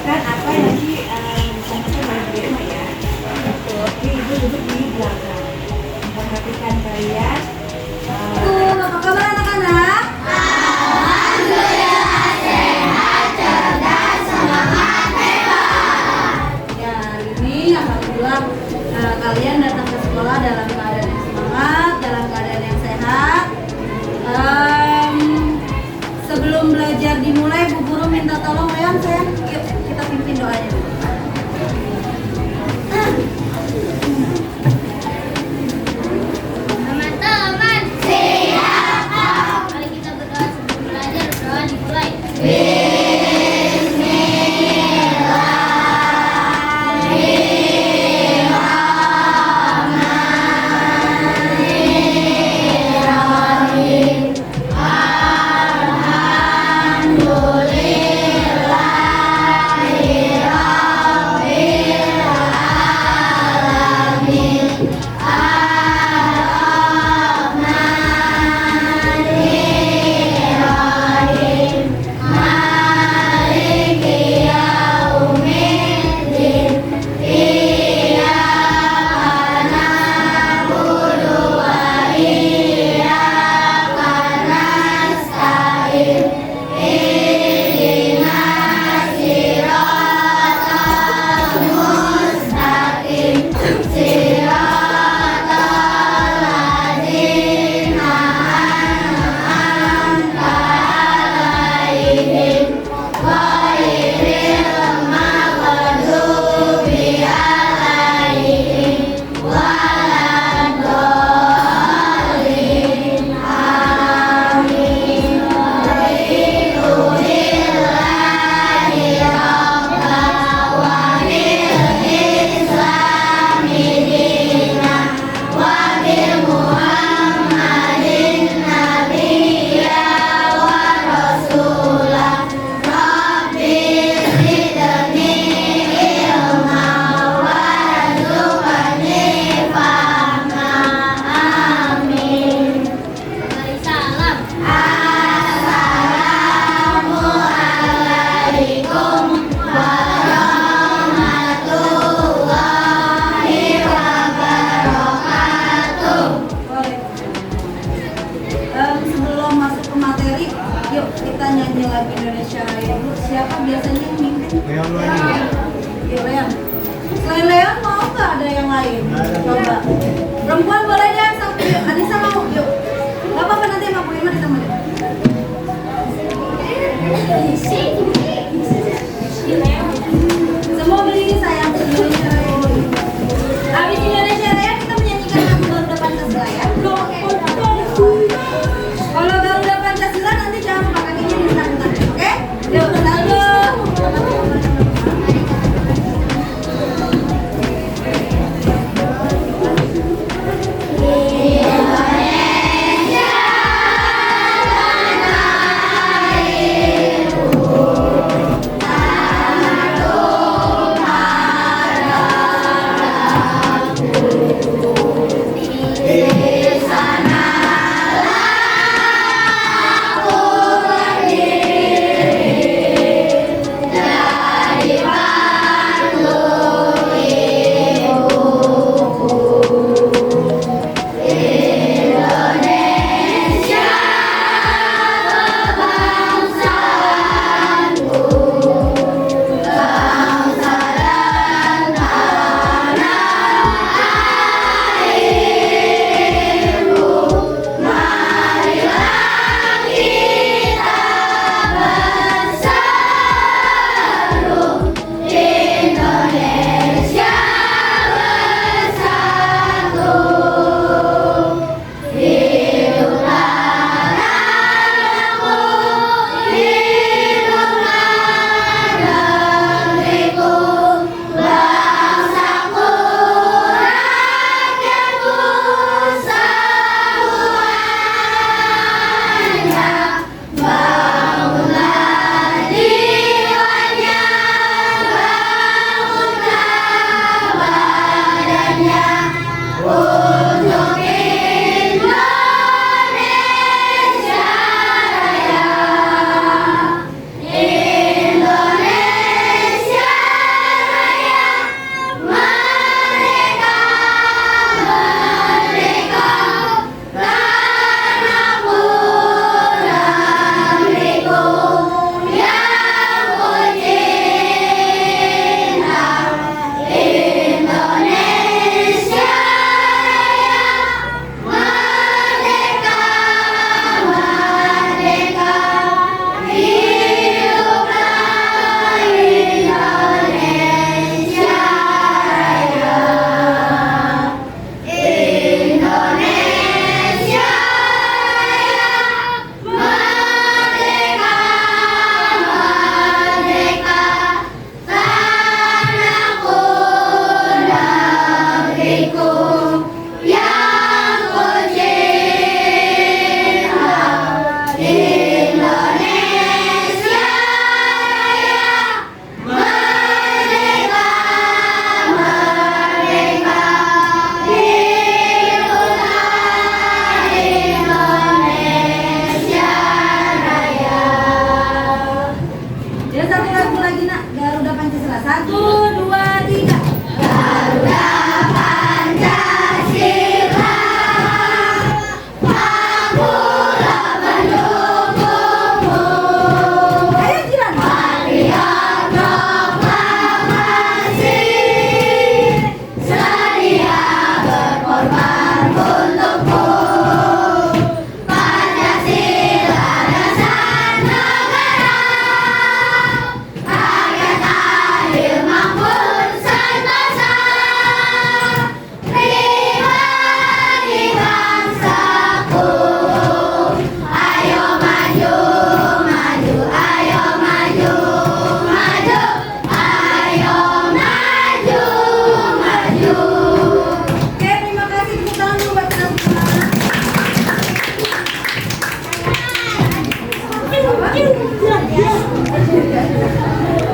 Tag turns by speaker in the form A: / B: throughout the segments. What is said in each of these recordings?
A: mengerjakan apa yang nanti disampaikan oleh Bu Irma ya. Oke, Ibu duduk di belakang. Perhatikan kalian.
B: Apa kabar anak-anak? Ya, hari ini alhamdulillah kalian datang ke sekolah dalam keadaan yang semangat, dalam keadaan yang sehat. Sebelum belajar dimulai, Bu Guru minta tolong Leon, sayang, yuk kita pimpin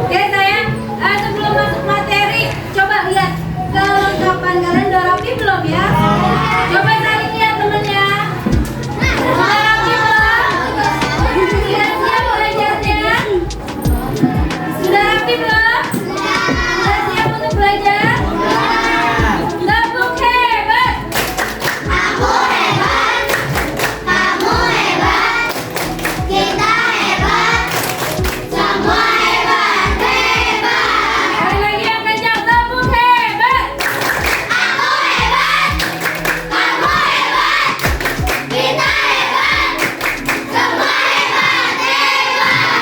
B: Oke sayang, sebelum masuk materi, coba lihat kelengkapan kalian udah rapi belum ya? Coba saling lihat temennya. Udah rapi belum? Siap-siap belajarnya? Sudah rapi belum? Sudah siap untuk belajar? Tepuk hebat!
C: Aku hebat, kamu hebat, kita hebat, semua hebat, hebat.
B: Sekali lagi yang kencang, tepuk hebat!
C: Aku hebat, kamu hebat, kita hebat, semua hebat, hebat.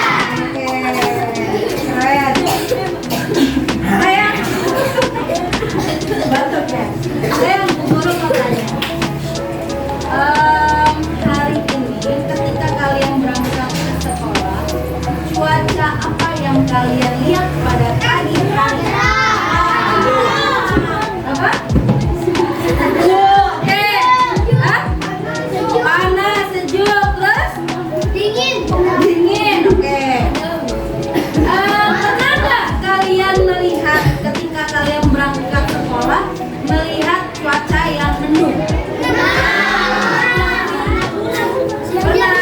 B: Sayang, batuk ya. Sayang, Bu Guru mau tanya. Hari ini ketika kalian berangkat ke sekolah, cuaca apa yang kalian lihat pada pagi hari? Apa? Sejuk. Oke. Hah? Panas, sejuk, terus
C: Dingin.
B: dingin. Oke. Pernah nggak kalian melihat ketika kalian berangkat sekolah melihat cuaca yang mendung? Pernah.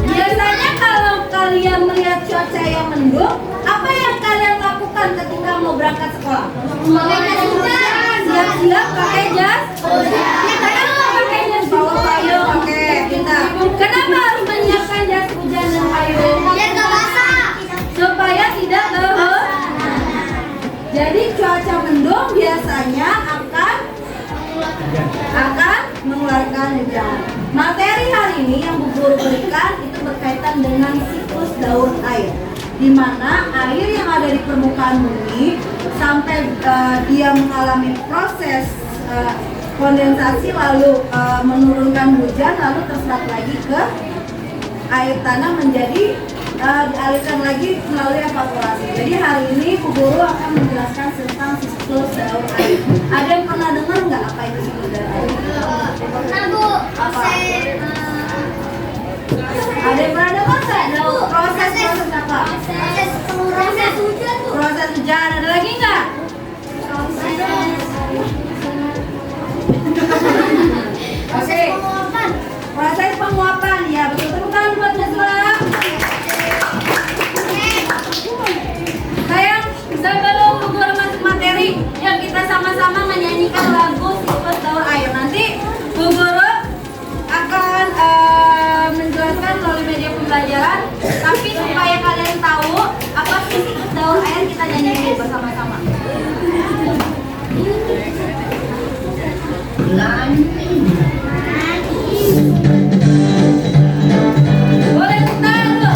B: Biasanya kalau kalian melihat cuaca yang mendung, apa yang kalian lakukan ketika mau berangkat sekolah?
C: Pakai jas hujan.
B: Siap-siap pakai jas. Kenapa pakai jas? Bawa payung. Oke, pintar. Kenapa harus menyiapkan jas hujan dan payung?
C: Biar gak basah.
B: Supaya tidak jadi cuaca mendung biasanya akan mengeluarkan hujan. Materi hari ini yang Bu Guru berikan itu berkaitan dengan siklus daur air, di mana air yang ada di permukaan bumi sampai dia mengalami proses kondensasi lalu menurunkan hujan lalu terserap lagi ke air tanah menjadi dialirkan lagi melalui evaporasi. Jadi hari ini Bu Guru akan menjelaskan tentang siklus daur air. Ada yang pernah dengar nggak apa itu siklus daur air?
C: Pernah Bu, proses
B: Ada yang pernah dengar nggak? Proses apa?
C: proses hujan tuh.
B: Proses hujan. Ada lagi nggak? Oke. Proses penguapan. Ya betul. Tepuk tangan buat Najwa. Sayang, sebelum Bu Guru masuk materi, yuk kita sama-sama menyanyikan lagu siklus daur air. Nanti Bu Guru akan menjelaskan melalui media pembelajaran, tapi supaya kalian tahu apa sih siklus daur air, kita nyanyi dulu bersama-sama. Boleh tepuk tangan dulu.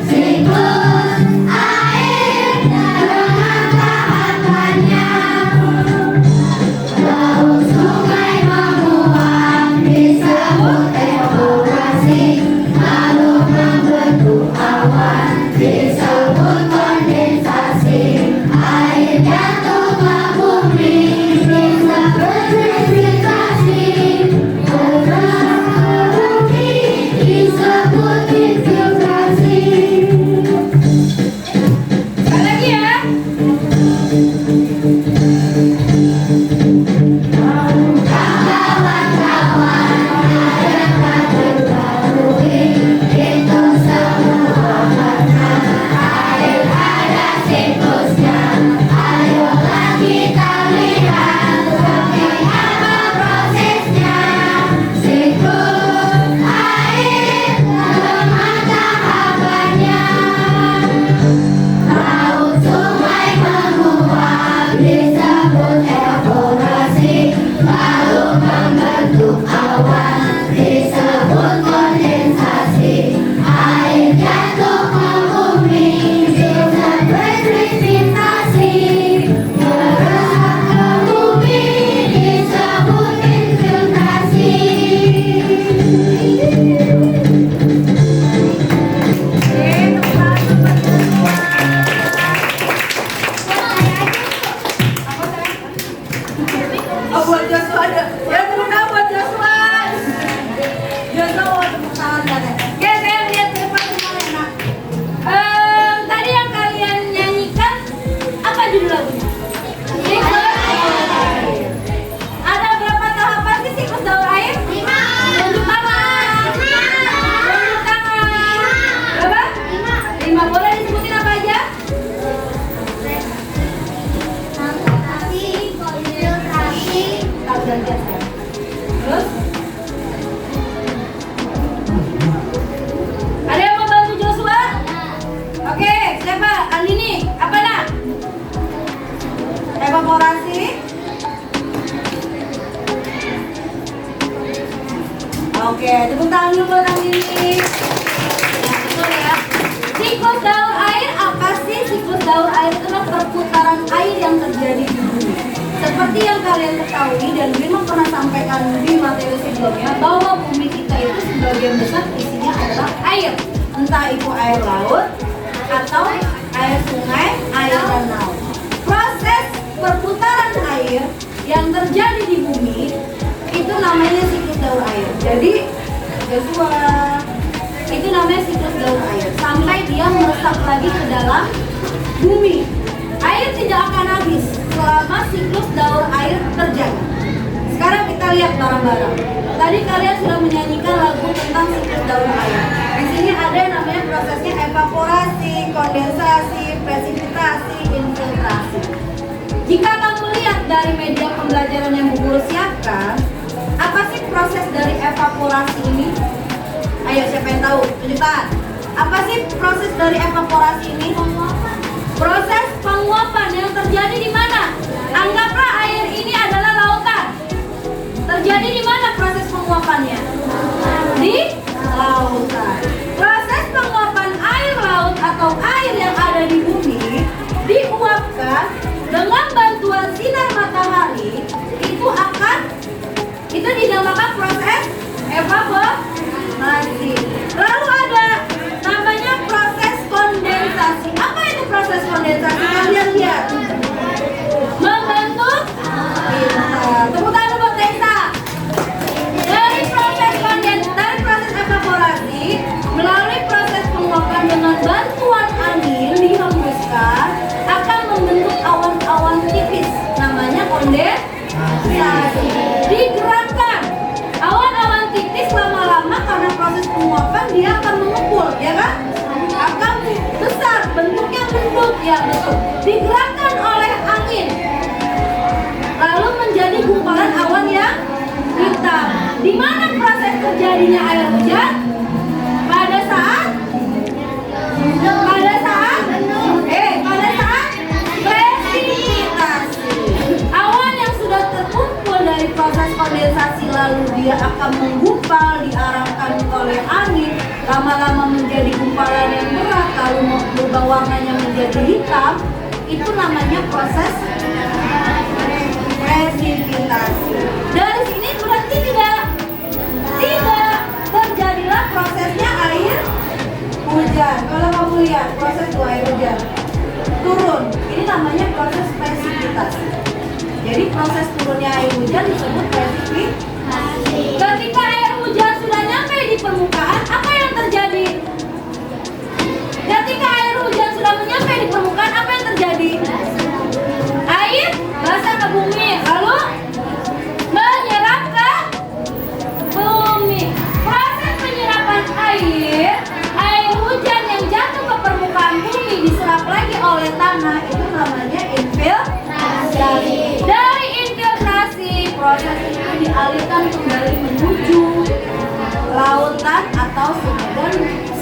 C: Siklus air dengan tahapannya.
B: ada. Ya tepuk tangan buat Joshua. Joshua mau tepuk tangan katanya. Oke, saya lihat ke depan semuanya, Nak. Tadi yang kalian nyanyikan apa judul lagunya? Ada berapa tahapan sih siklus daur air?
C: 5.
B: Tunjuk tangan. Tunjuk tangan. Berapa? 5. Boleh disebutin apa aja?
C: Transportasi, filtrasi,
B: Tak gantian saya. Terus? Ada yang mau bantu Joshua? Oke, siapa? Andini. Apa nak? Evaporasi. Oke, tepuk tangan dulu buat Andini. Nah, betul ya. Siklus daur air apa sih? Siklus daur air itu adalah perputaran air yang terjadi di bumi. Seperti yang kalian ketahui dan memang pernah sampaikan di materi sebelumnya bahwa bumi kita itu sebagian besar isinya adalah air. Entah itu air laut atau air sungai, air danau. Proses perputaran air yang terjadi di bumi itu namanya siklus daur air. Jadi Joshua, itu namanya siklus daur air sampai dia meresap lagi ke dalam bumi. Air tidak akan habis selama siklus daur air terjadi. Sekarang kita lihat bareng-bareng. Tadi kalian sudah menyanyikan lagu tentang siklus daur air. Di sini ada yang namanya prosesnya evaporasi, kondensasi, presipitasi, infiltrasi. Jika kamu lihat dari media pembelajaran yang Bu Guru siapkan, apa sih proses dari evaporasi ini? Ayo, siapa yang tahu? Tunjuk tangan. Apa sih proses dari evaporasi ini? Proses penguapan yang terjadi di mana? Anggaplah air ini adalah lautan. Terjadi di mana proses penguapannya? Di lautan. Proses penguapan air laut atau air yang ada di bumi diuapkan dengan bantuan sinar matahari. Itu dinamakan proses evaporasi. Lalu ada namanya proses kondensasi. Apa itu proses kondensasi? Kalian lihat. Membentuk tepuk tangan buat Tessa. Dari proses evaporasi melalui proses penguapan dengan bantuan angin dihembuskan akan membentuk awan-awan tipis. Namanya kondensasi. Digerakkan. Awan-awan tipis lama-lama karena proses penguapan dia akan mengumpul, ya kan? Akan besar, bentuknya bentuk, ya betul. Digerakkan oleh angin, lalu menjadi gumpalan awan yang hitam. Di mana proses terjadinya air hujan? Pada saat presipitasi. Awan yang sudah terkumpul dari proses kondensasi lalu dia akan menggumpal diarahkan oleh angin, lama-lama menjadi gumpalan yang berat lalu berubah warnanya menjadi hitam. Itu namanya proses presipitasi. Dari sini berarti tidak terjadilah prosesnya air hujan. Kalau kamu lihat proses air hujan turun, ini namanya proses presipitasi. Jadi proses turunnya air hujan disebut presipitasi. Ketika air hujan sudah nyampe di permukaan, apa yang terjadi? Ketika air hujan sudah menyampe di permukaan, apa yang terjadi? Air basah ke bumi, lalu menyerap ke bumi. Proses penyerapan air hujan yang jatuh ke permukaan bumi diserap lagi oleh tanah, itu namanya infiltrasi. Dari infiltrasi, proses itu dialirkan kembali menuju lautan atau sungai dan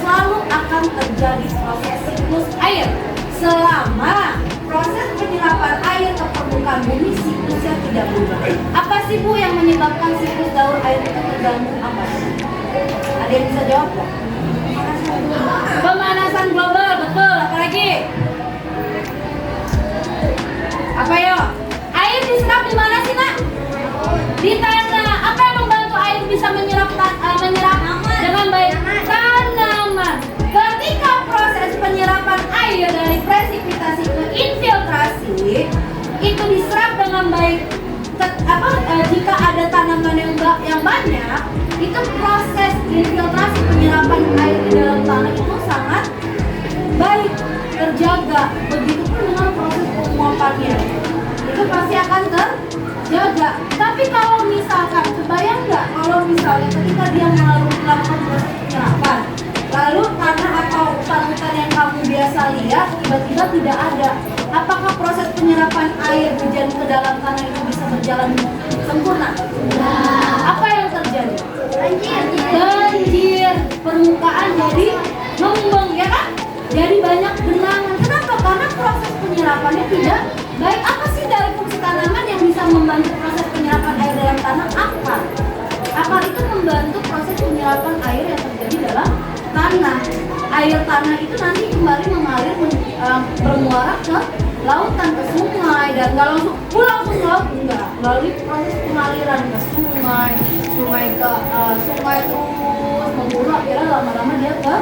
B: selalu akan terjadi proses siklus air. Selama proses penyerapan air ke permukaan bumi siklusnya tidak berubah. Apa sih Bu yang menyebabkan siklus daur air itu terganggu? Apa sih? Ada yang bisa jawab nggak? Pemanasan global, betul. Apalagi? Apa yo? Air diserap di mana sih, Nak? Di tanah. Apa yang membantu air bisa menyerap dengan baik? Tanaman. Ketika proses penyerapan air dari presipitasi ke infiltrasi itu diserap dengan baik, jika ada tanaman yang banyak, itu proses infiltrasi penyerapan air di dalam tanah itu sangat baik terjaga. Begitupun dengan proses penguapannya, itu pasti akan terjaga. Tapi kalau misalkan, kebayang nggak kalau misalnya ketika dia melakukan proses penyerapan, lalu tanah atau hutan-hutan yang kamu biasa lihat tiba-tiba tidak ada, apakah proses penyerapan air hujan ke dalam tanah itu bisa berjalan sempurna? Apa yang terjadi? Banjir, permukaan jadi mengembang, ya kan? Jadi banyak genangan. Kenapa? Karena proses penyerapannya tidak baik. Apa sih dari fungsi tanaman yang bisa membantu proses penyerapan air dalam tanah? Akar. Akar itu membantu proses penyerapan air yang terjadi dalam tanah. Air tanah itu nanti kembali mengalir bermuara ke lautan, ke sungai, dan nggak langsung pulang ke laut, enggak, melalui proses pengaliran ke sungai ke sungai terus memburu, akhirnya lama-lama dia ke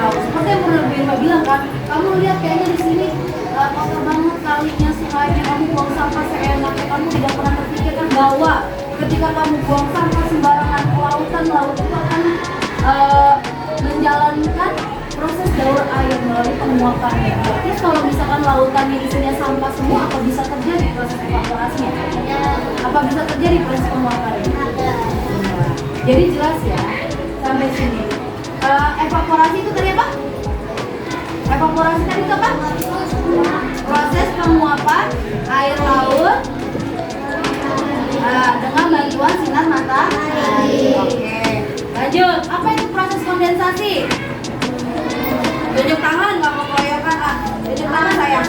B: laut. Seperti yang pernah Birma bilang kan, kamu lihat kayaknya di sini kotor banget kalinya, sungainya, kamu buang sampah seenaknya, kamu tidak pernah terpikirkan bahwa ketika kamu buang sampah sembarangan ke lautan, laut itu akan menjalankan proses daur air melalui penguapannya. Terus kalau misalkan lautannya isinya sampah semua, apa bisa terjadi proses evaporasinya? Apa bisa terjadi proses penguapannya? Jadi jelas ya sampai sini. Evaporasi itu tadi apa? Evaporasi tadi itu apa? Proses penguapan air laut dengan bantuan sinar matahari. Oke, lanjut. Apa itu proses kondensasi? Tunjuk tangan, nggak mau koyokan. Tunjuk tangan sayang.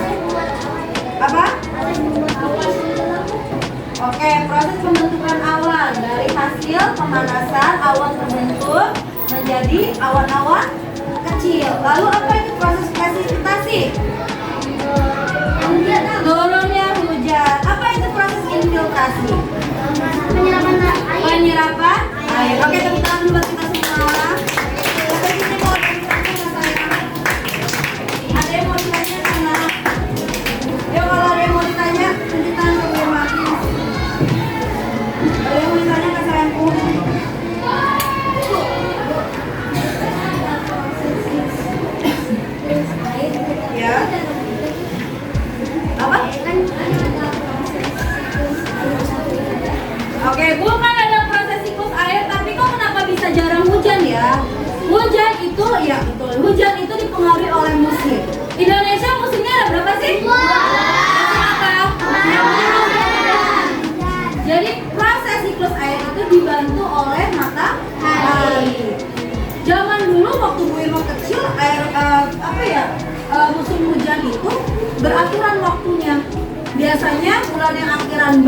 B: Apa? Oke, proses pembentukan awan. Dari hasil pemanasan, awan terbentuk menjadi awan-awan kecil. Lalu apa itu proses presipitasi? Turunnya hujan. Apa itu proses infiltrasi? Penyerapan air. Oke, tepuk tangan dulu buat kita semua. Sampai sini mau organisasi nggak sayang? Ada yang mau ditanya sana? Yuk, kalau ada yang mau ditanya, tunjuk tangan ke Birma. Ada yang mau ditanya nggak sayangku? Ya. Apa? Oke, bukan ada proses siklus air, tapi kok kenapa bisa jarang hujan ya? Hujan itu, ya betul, hujan itu dipengaruhi oleh musim. Indonesia musimnya ada berapa sih? Apa? Jadi proses siklus air itu dibantu oleh matahari. Zaman dulu waktu Bu Irma kecil, musim hujan itu beraturan waktunya. Biasanya bulan yang akhiran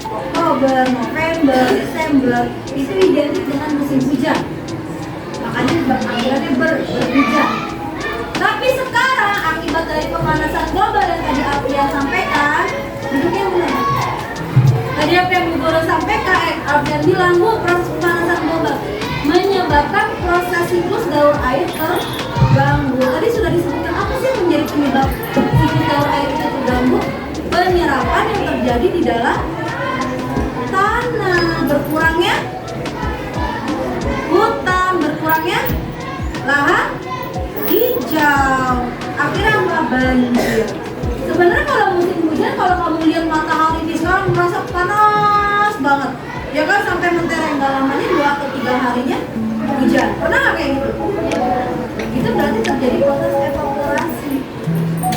B: Oktober, November, Desember itu identik dengan musim hujan. Makanya akhirannya berhujan. Tapi sekarang akibat dari pemanasan global yang tadi Alfian sampaikan, duduknya benar. Tadi apa yang Bu Guru sampaikan, Alfian bilang, Bu, proses pemanasan global menyebabkan proses siklus daur air terganggu. Tadi sudah disebutkan apa sih yang menjadi penyebab siklus daur air itu terganggu? Penyerapan yang terjadi di dalam tanah, berkurangnya hutan, berkurangnya lahan hijau, akhirnya banjir. Sebenarnya kalau musim hujan, kalau kamu lihat matahari di sekarang merasa panas banget, ya kan, sampai mentereng, gak lamanya 2 atau 3 harinya hujan. Pernah nggak kayak gitu? Itu berarti terjadi proses evaporasi,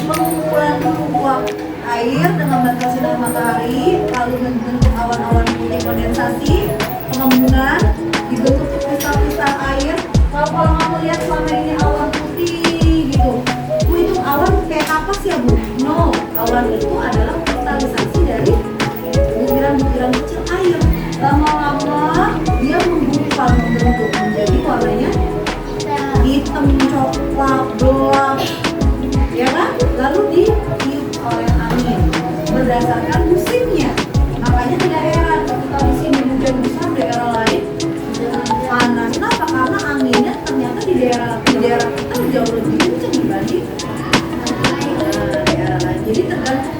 B: pengumpulan uap air dengan bantuan sinar matahari, lalu membentuk awan-awan putih kondensasi, pengembungan, dibentuk kristal-kristal air. Kalau kamu lihat selama ini awan putih gitu, Bu, itu awan kayak apa sih ya Bu? No, awan itu adalah kristalisasi dari butiran-butiran kecil air. Lama-lama dia menggumpal, membentuk menjadi warnanya hitam, coklat, gelap, ya kan? Lalu ditiup oleh angin berdasarkan musimnya. Makanya tidak heran ketika di sini hujan besar, daerah lain panas. Kenapa? Karena anginnya ternyata di daerah kita jauh lebih kencang dibanding daerah lain. Jadi tergantung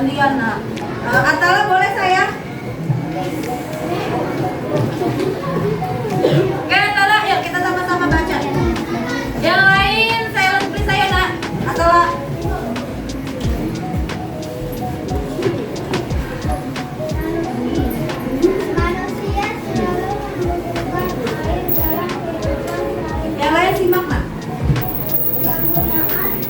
B: gantian. Nah, Atala boleh saya? Oke, Atala, yuk kita sama-sama baca. Yang lain silent please saya nak. Atala.
C: Manusia selalu membutuhkan air dalam kehidupan sehari-hari.
B: Yang lain simak nak.
C: Penggunaan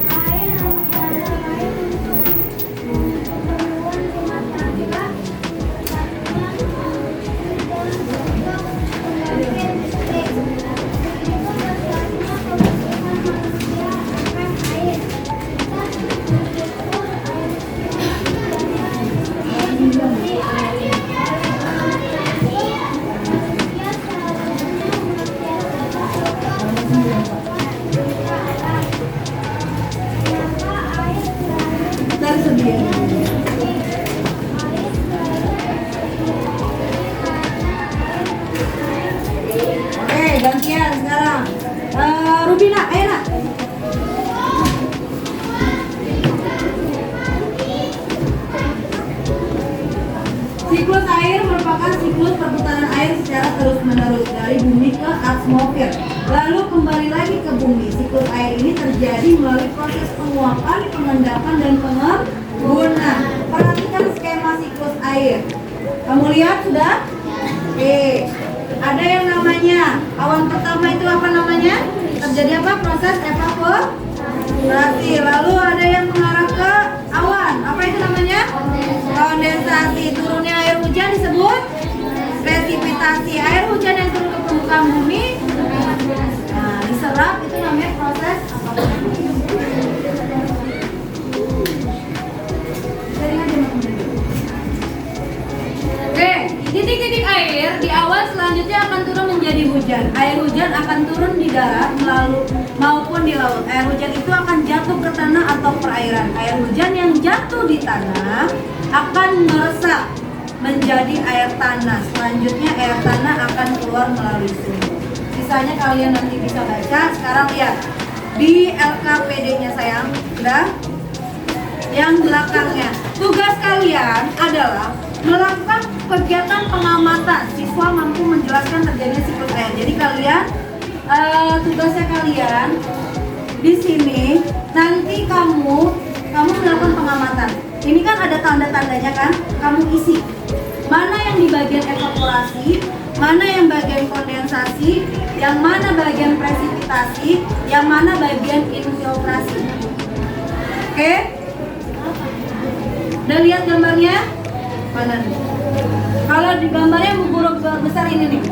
C: air antara lain untuk keperluan rumah tangga, dan untuk pembangkit listrik. Begitu besarnya kebutuhan manusia akan air. Dan begitu
B: Dari sebelum. Oke, gantian sekarang. Rubina, ayo nak. Siklus air merupakan siklus perputaran air secara terus-menerus dari bumi ke atmosfer, lalu kembali lagi ke bumi. Siklus air ini terjadi melalui proses penguapan, pengendapan, dan pengembunan. Perhatikan skema siklus air. Kamu lihat sudah? Oke. Ada yang namanya awan pertama itu apa namanya? Terjadi apa? Proses evaporasi. Lalu ada yang mengarah ke awan. Apa itu namanya? Kondensasi. Turunnya air hujan disebut presipitasi. Air hujan yang turun ke permukaan bumi, nah, diserap, itu namanya proses evaporasi. Oke, titik-titik air di awan selanjutnya akan turun menjadi hujan. Air hujan akan turun di darat maupun di laut. Air hujan itu akan jatuh ke tanah atau perairan. Air hujan yang jatuh di tanah akan meresap menjadi air tanah. Selanjutnya air tanah akan keluar melalui sumur. Sisanya kalian nanti bisa baca. Sekarang lihat di LKPD-nya sayang, sudah? Yang belakangnya. Tugas kalian adalah melakukan kegiatan pengamatan. Siswa mampu menjelaskan terjadinya siklus air. Jadi kalian tugasnya kalian di sini nanti kamu melakukan pengamatan. Ini kan ada tanda-tandanya kan? Kamu isi. Mana yang di bagian evaporasi, mana yang bagian kondensasi, yang mana bagian presipitasi, yang mana bagian infiltrasi. Oke? Udah lihat gambarnya? Mana nih? Kalau di gambarnya huruf besar ini nih.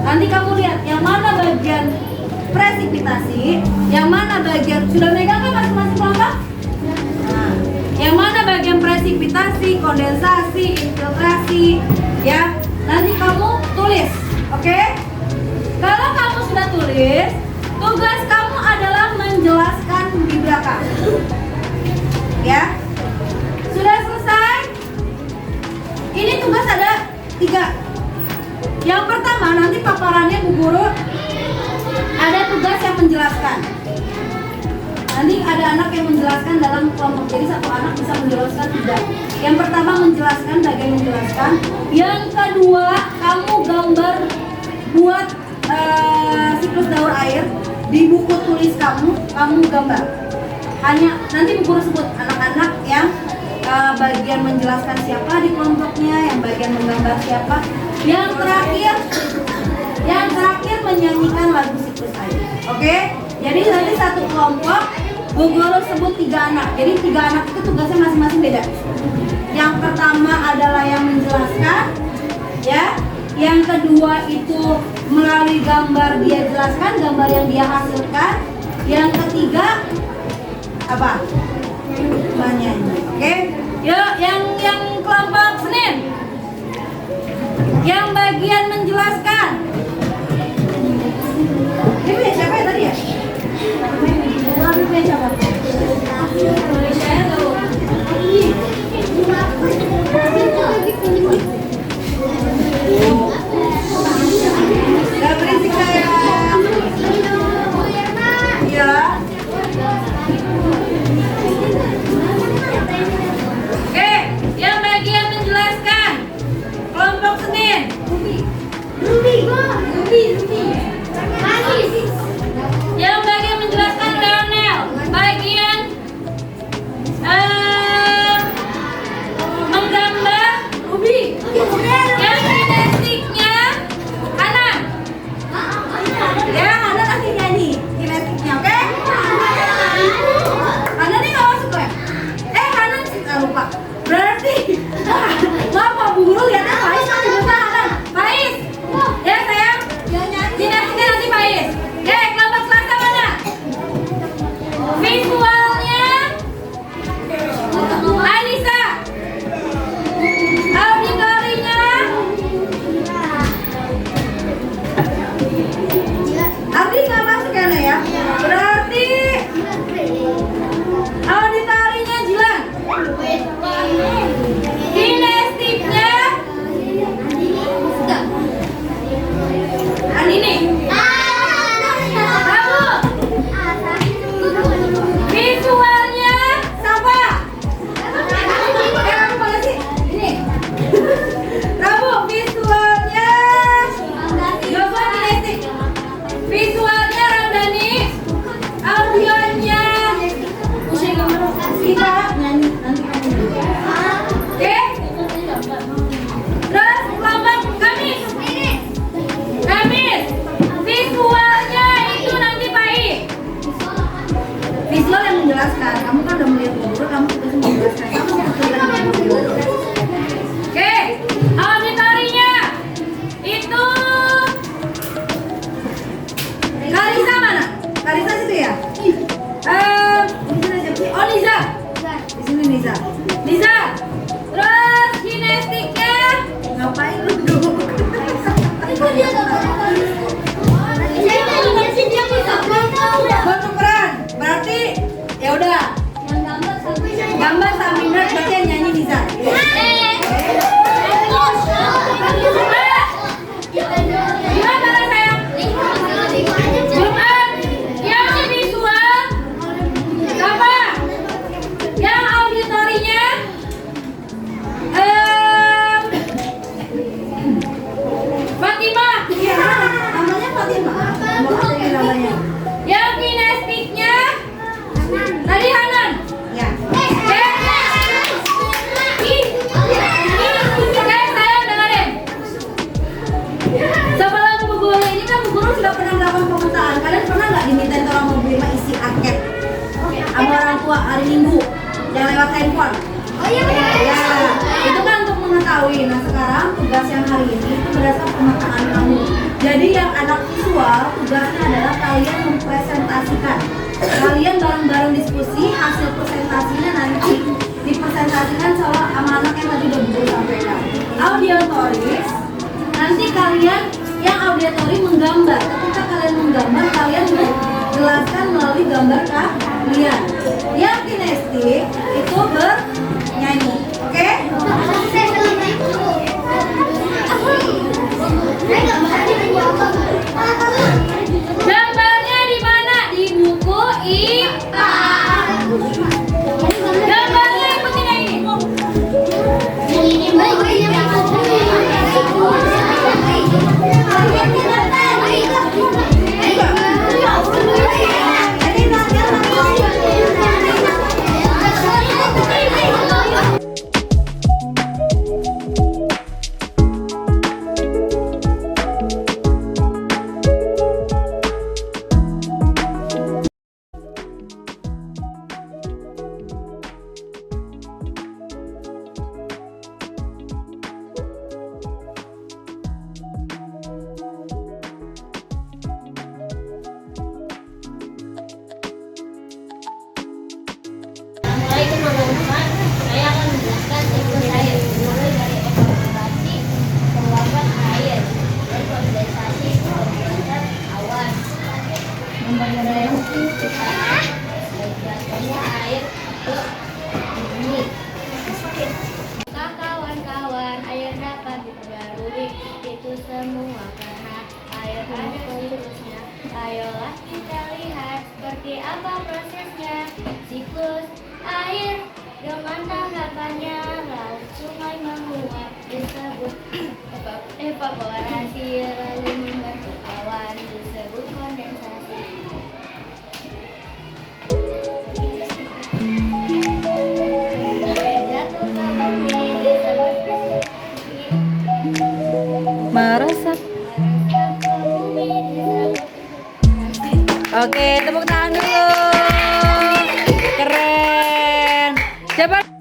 B: Nanti kamu lihat yang mana bagian presipitasi, yang mana bagian, sudah megang kan masing-masing kelompok? Nah, yang mana bagian presipitasi, kondensasi, infiltrasi, ya. Nanti kamu tulis, oke? Kalau kamu sudah tulis, tugas kamu adalah menjelaskan di belakang. Ya. Sudah selesai? Ini tugas ada 3. Yang pertama, nanti paparannya Bu Guru ada tugas yang menjelaskan. Nanti ada anak yang menjelaskan dalam kelompok. Jadi satu anak bisa menjelaskan 3. Yang pertama menjelaskan, bagian menjelaskan. Yang kedua, kamu gambar buat siklus daur air di buku tulis kamu gambar. Hanya nanti Bu Guru sebut anak-anak yang bagian menjelaskan siapa di kelompoknya, yang bagian menggambar siapa. Yang terakhir menyanyikan lagu siklus air. Oke? Jadi nanti satu kelompok Bu Guru sebut 3 anak. Jadi 3 anak itu tugasnya masing-masing beda. Yang pertama adalah yang menjelaskan, ya. Yang kedua itu melalui gambar dia jelaskan, gambar yang dia hasilkan. Yang ketiga apa? Menyanyi. Oke? Yuk, yang kelompok Senin. Yang bagian menjelaskan. Ini siapa ya tadi ya? Ini siapa? Saya tahu. Gak berisik saya. Iya. Oke,
D: Yang bagian menjelaskan Leonel, bagian menggambar Ruby. Yang kinestiknya Hanan.
B: Ya, Hana kasih nyanyi kinetiknya, oke? Hana nih nggak masuk ya? Hana sih lupa. Berarti, maaf Pak Bu Guru lihatnya Faiz masih buta Hanan. Faiz, ya sayang. Kinetiknya nanti Faiz. Ya, kelompok selasa mana? Visualnya Anissa. Auditorinya Ardi nggak masuk ya, Nek, ya? Berarti auditorinya Jilan. Kinestiknya Andini. Kamu visualnya Safa. Kamu mana sih? Ini. Rabu visualnya Joshua kinestik. Visualnya Ramdhani. Audionya kita nyanyi nanti kamu dulu. Oke? Terus kelompok Kamis. Kamis. Visualnya itu nanti Pai. Visual yang menjelaskan. Kamu kan udah melihat guru, kamu tugas menjelaskan. Kamu kebetulan yang video. Oke. Auditorinya itu Kalisa mana? Kalisa situ ya? Di sini aja. Oh, Niza. Di sini Niza. Niza. Terus kinestiknya ngapain lu duduk? Buat tukeran. Berarti ya udah. Gambar Samina berarti yang nyanyi Niza. Gimana sayang? Jumat yang visual apa? Yang auditorinya Fatimah. Iya, namanya Fatimah. Namanya. Yang kinestiknya tadi Hanan. Ya. Saya dengerin. Sebelum Bu Guru ini kan Bu Guru sudah pernah melakukan pemetaan. Kalian pernah nggak dimintain orang mau beli isi angket sama orang tua hari Minggu yang lewat handphone?
C: Oh iya benar.
B: Ya, itu kan untuk mengetahui. Nah sekarang tugas yang hari ini itu berdasarkan pemetaan kamu. Jadi yang anak visual tugasnya adalah kalian mempresentasikan. Kalian bareng-bareng diskusi hasil presentasinya nanti dipresentasikan sama anak yang tadi udah Bu sampaikan. Audiotoris nanti kalian yang auditory menggambar. Ketika kalian menggambar kalian menjelaskan melalui gambar kalian. Yang kinestik itu bernyanyi. Oke? Gambarnya di mana? Di buku IPA. Gambarnya ikutin yang ini.
C: Assalamualaikum teman-teman. Saya akan menjelaskan siklus air dimulai dari evaporasi, penguapan air, dan kondensasi, pembuatan awan. Jatuhnya air ke bumi. Maka kawan-kawan, air dapat diperbarui itu semua karena air ada siklusnya. Ayolah kita lihat seperti apa prosesnya. Siklus air dengan tanggapannya laut sungai menguap disebut evaporasi, lalu membentuk
E: meresap. Oke, tepuk tangan dulu. Keren. Siapa?